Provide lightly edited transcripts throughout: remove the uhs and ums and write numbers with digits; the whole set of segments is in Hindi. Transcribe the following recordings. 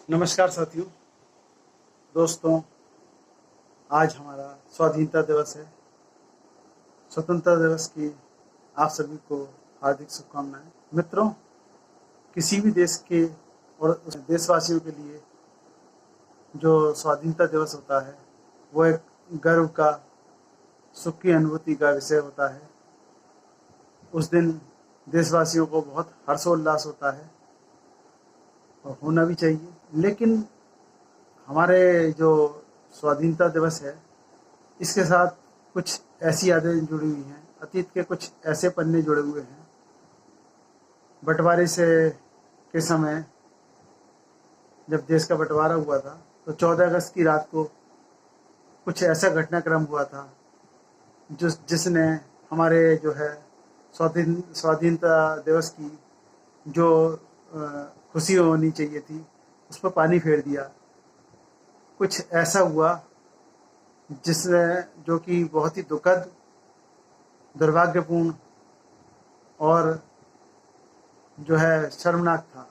नमस्कार साथियों, दोस्तों। आज हमारा स्वाधीनता दिवस है। स्वतंत्रता दिवस की आप सभी को हार्दिक शुभकामनाएं। मित्रों, किसी भी देश के और उस देशवासियों के लिए जो स्वाधीनता दिवस होता है वो एक गर्व का, सुख की अनुभूति का विषय होता है। उस दिन देशवासियों को बहुत हर्षोल्लास होता है और होना भी चाहिए। लेकिन हमारे जो स्वाधीनता दिवस है, इसके साथ कुछ ऐसी यादें जुड़ी हुई हैं, अतीत के कुछ ऐसे पन्ने जुड़े हुए हैं। बंटवारे से के समय जब देश का बंटवारा हुआ था तो 14 अगस्त की रात को कुछ ऐसा घटनाक्रम हुआ था जिसने हमारे जो है स्वाधीनता दिवस की जो खुशी होनी चाहिए थी उस पर पानी फेर दिया। कुछ ऐसा हुआ जिसने जो कि बहुत ही दुखद, दुर्भाग्यपूर्ण और जो है शर्मनाक था।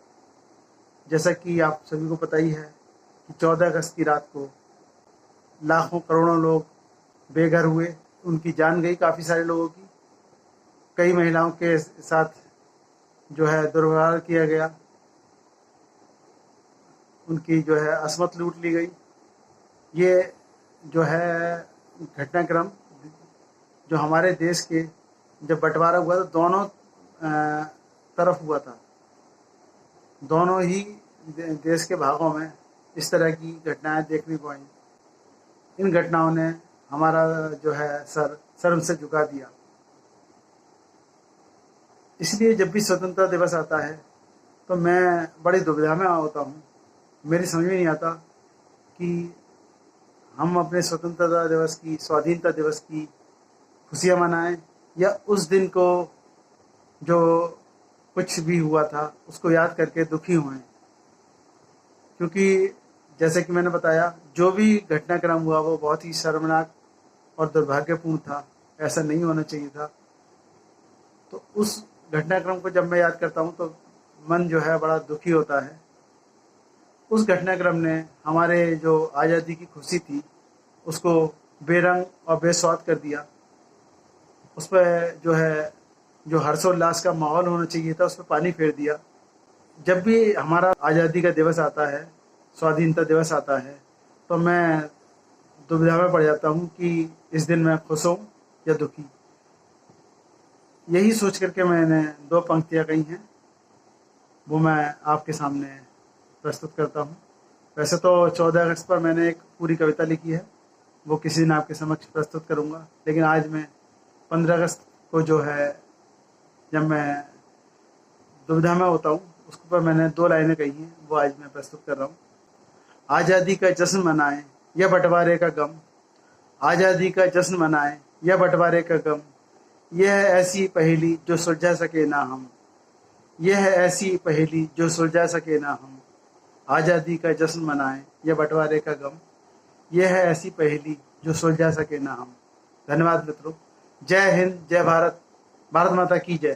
जैसा कि आप सभी को पता ही है कि 14 अगस्त की रात को लाखों करोड़ों लोग बेघर हुए, उनकी जान गई, काफ़ी सारे लोगों की। कई महिलाओं के साथ जो है दुर्व्यवहार किया गया, उनकी जो है असमत लूट ली गई। ये जो है घटनाक्रम जो हमारे देश के जब बंटवारा हुआ तो दोनों तरफ हुआ था। दोनों ही देश के भागों में इस तरह की घटनाएं देखने को आई। इन घटनाओं ने हमारा जो है सर शर्म से झुका दिया। इसलिए जब भी स्वतंत्रता दिवस आता है तो मैं बड़ी दुविधा में होता हूँ। मेरी समझ में नहीं आता कि हम अपने स्वतंत्रता दिवस की, स्वाधीनता दिवस की खुशियाँ मनाएं या उस दिन को जो कुछ भी हुआ था उसको याद करके दुखी हुए। क्योंकि जैसे कि मैंने बताया, जो भी घटनाक्रम हुआ वो बहुत ही शर्मनाक और दुर्भाग्यपूर्ण था। ऐसा नहीं होना चाहिए था। तो उस घटनाक्रम को जब मैं याद करता हूँ तो मन जो है बड़ा दुखी होता है। उस घटनाक्रम ने हमारे जो आज़ादी की खुशी थी उसको बेरंग और बेस्वाद कर दिया। उस पर जो है जो हर्षोल्लास का माहौल होना चाहिए था उस पर पानी फेर दिया। जब भी हमारा आज़ादी का दिवस आता है, स्वाधीनता दिवस आता है, तो मैं दुविधा में पड़ जाता हूँ कि इस दिन मैं खुश हूँ या दुखी। यही सोच करके मैंने 2 पंक्तियाँ कही हैं, वो मैं आपके सामने प्रस्तुत करता हूँ। वैसे तो 14 अगस्त पर मैंने एक पूरी कविता लिखी है, वो किसी दिन आपके समक्ष प्रस्तुत करूँगा। लेकिन आज मैं 15 अगस्त को जो है, जब मैं दुविधा में होता हूँ, उसके ऊपर मैंने 2 लाइनें कही हैं, वो आज मैं प्रस्तुत कर रहा हूँ। आज़ादी का जश्न मनाएं या बंटवारे का गम, आज़ादी का जश्न मनाएं या बंटवारे का गम, यह है ऐसी पहेली जो सुलझा सके ना हम, यह है ऐसी पहेली जो सुलझा सके ना हम। आज़ादी का जश्न मनाएं या बंटवारे का गम, यह है ऐसी पहेली जो सुलझा सके ना हम। धन्यवाद मित्रों। जय हिंद, जय भारत, भारत माता की जय।